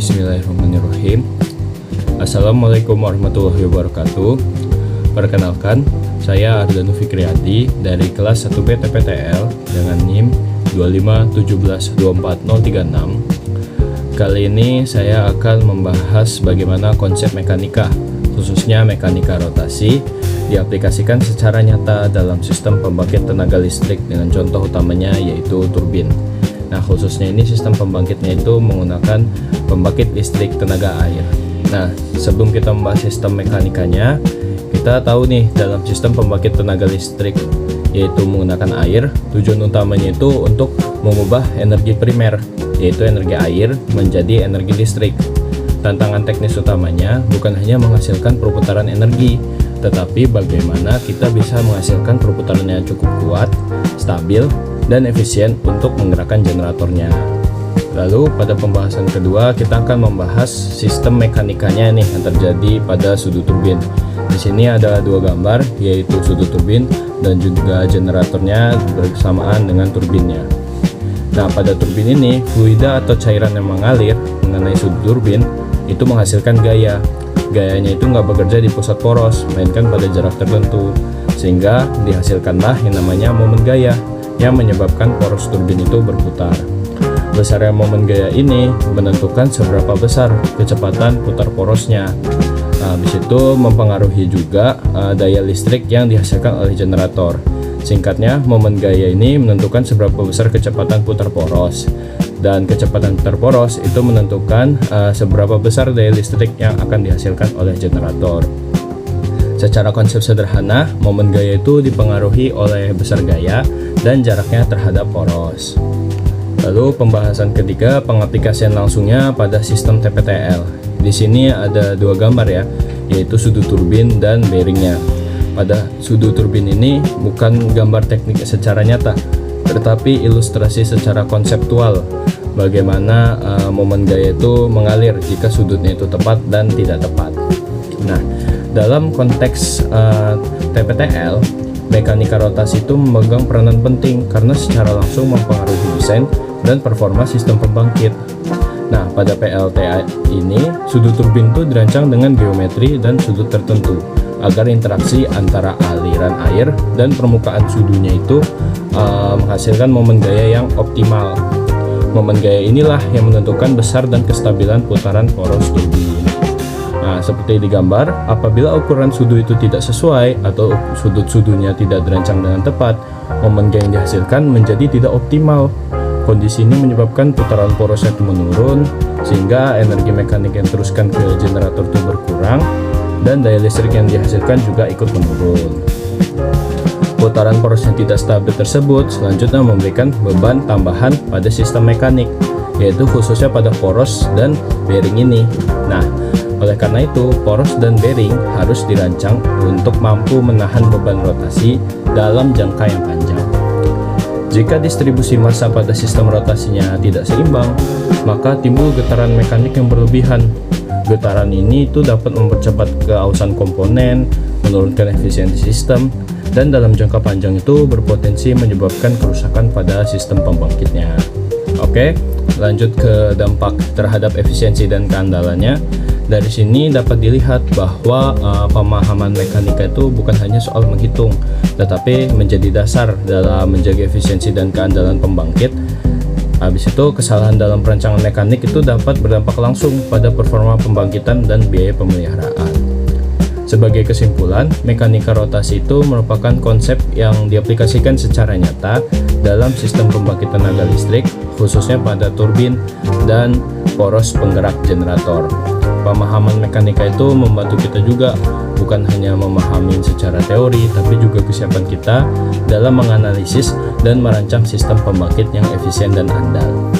Bismillahirrahmanirrahim. Assalamualaikum warahmatullahi wabarakatuh. Perkenalkan, saya Ardanu Fikriadi dari kelas 1B TPTL dengan NIM 251724036. Kali ini saya akan membahas bagaimana konsep mekanika, khususnya mekanika rotasi, diaplikasikan secara nyata dalam sistem pembangkit tenaga listrik dengan contoh utamanya yaitu turbin. Nah, khususnya ini sistem pembangkitnya itu menggunakan pembangkit listrik tenaga air. Nah, sebelum kita membahas sistem mekanikanya, kita tahu nih dalam sistem pembangkit tenaga listrik yaitu menggunakan air, tujuan utamanya itu untuk mengubah energi primer yaitu energi air menjadi energi listrik. Tantangan teknis utamanya bukan hanya menghasilkan perputaran energi, tetapi bagaimana kita bisa menghasilkan perputaran yang cukup kuat, stabil, dan efisien untuk menggerakkan generatornya. Lalu pada pembahasan kedua kita akan membahas sistem mekanikanya nih yang terjadi pada sudut turbin. Di sini ada dua gambar yaitu sudut turbin dan juga generatornya bersamaan dengan turbinnya. Nah, pada turbin ini fluida atau cairan yang mengalir mengenai sudut turbin itu menghasilkan gaya. Gayanya itu nggak bekerja di pusat poros, melainkan pada jarak tertentu, sehingga dihasilkanlah yang namanya momen gaya yang menyebabkan poros turbin itu berputar. Besarnya momen gaya ini menentukan seberapa besar kecepatan putar porosnya. Nah, habis itu mempengaruhi juga daya listrik yang dihasilkan oleh generator. Singkatnya, momen gaya ini menentukan seberapa besar kecepatan putar poros, dan kecepatan putar poros itu menentukan seberapa besar daya listrik yang akan dihasilkan oleh generator. Secara konsep sederhana, momen gaya itu dipengaruhi oleh besar gaya dan jaraknya terhadap poros. Lalu pembahasan ketiga, pengaplikasian langsungnya pada sistem TPTL. Di sini ada dua gambar ya, yaitu sudut turbin dan bearingnya. Pada sudut turbin ini bukan gambar teknik secara nyata, tetapi ilustrasi secara konseptual bagaimana momen gaya itu mengalir jika sudutnya itu tepat dan tidak tepat. Nah, dalam konteks TPTL, mekanika rotasi itu memegang peranan penting karena secara langsung mempengaruhi desain dan performa sistem pembangkit. Nah, pada PLTA ini, sudut turbin itu dirancang dengan geometri dan sudut tertentu agar interaksi antara aliran air dan permukaan sudunya itu menghasilkan momen gaya yang optimal. Momen gaya inilah yang menentukan besar dan kestabilan putaran poros turbin. Nah, seperti di gambar, apabila ukuran sudu itu tidak sesuai atau sudut-sudunya tidak dirancang dengan tepat, momen gaya yang dihasilkan menjadi tidak optimal. Kondisi ini menyebabkan putaran porosnya itu menurun, sehingga energi mekanik yang teruskan ke generator itu berkurang, dan daya listrik yang dihasilkan juga ikut menurun. Putaran poros yang tidak stabil tersebut selanjutnya memberikan beban tambahan pada sistem mekanik, yaitu khususnya pada poros dan bearing ini. Nah, oleh karena itu, poros dan bearing harus dirancang untuk mampu menahan beban rotasi dalam jangka yang panjang. Jika distribusi massa pada sistem rotasinya tidak seimbang, maka timbul getaran mekanik yang berlebihan. Getaran ini itu dapat mempercepat keausan komponen, menurunkan efisiensi sistem, dan dalam jangka panjang itu berpotensi menyebabkan kerusakan pada sistem pembangkitnya. Oke, lanjut ke dampak terhadap efisiensi dan keandalannya. Dari sini dapat dilihat bahwa pemahaman mekanika itu bukan hanya soal menghitung, tetapi menjadi dasar dalam menjaga efisiensi dan keandalan pembangkit. Habis itu, kesalahan dalam perancangan mekanik itu dapat berdampak langsung pada performa pembangkitan dan biaya pemeliharaan. Sebagai kesimpulan, mekanika rotasi itu merupakan konsep yang diaplikasikan secara nyata dalam sistem pembangkit tenaga listrik, khususnya pada turbin dan poros penggerak generator. Pemahaman mekanika itu membantu kita juga bukan hanya memahami secara teori, tapi juga kesiapan kita dalam menganalisis dan merancang sistem pembangkit yang efisien dan andal.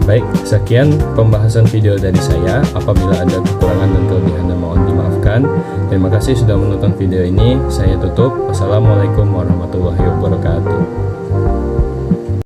Baik, sekian pembahasan video dari saya. Apabila ada kekurangan dan kelebihan mohon dimaafkan. Terima kasih sudah menonton video ini. Saya tutup. Wassalamualaikum warahmatullahi wabarakatuh.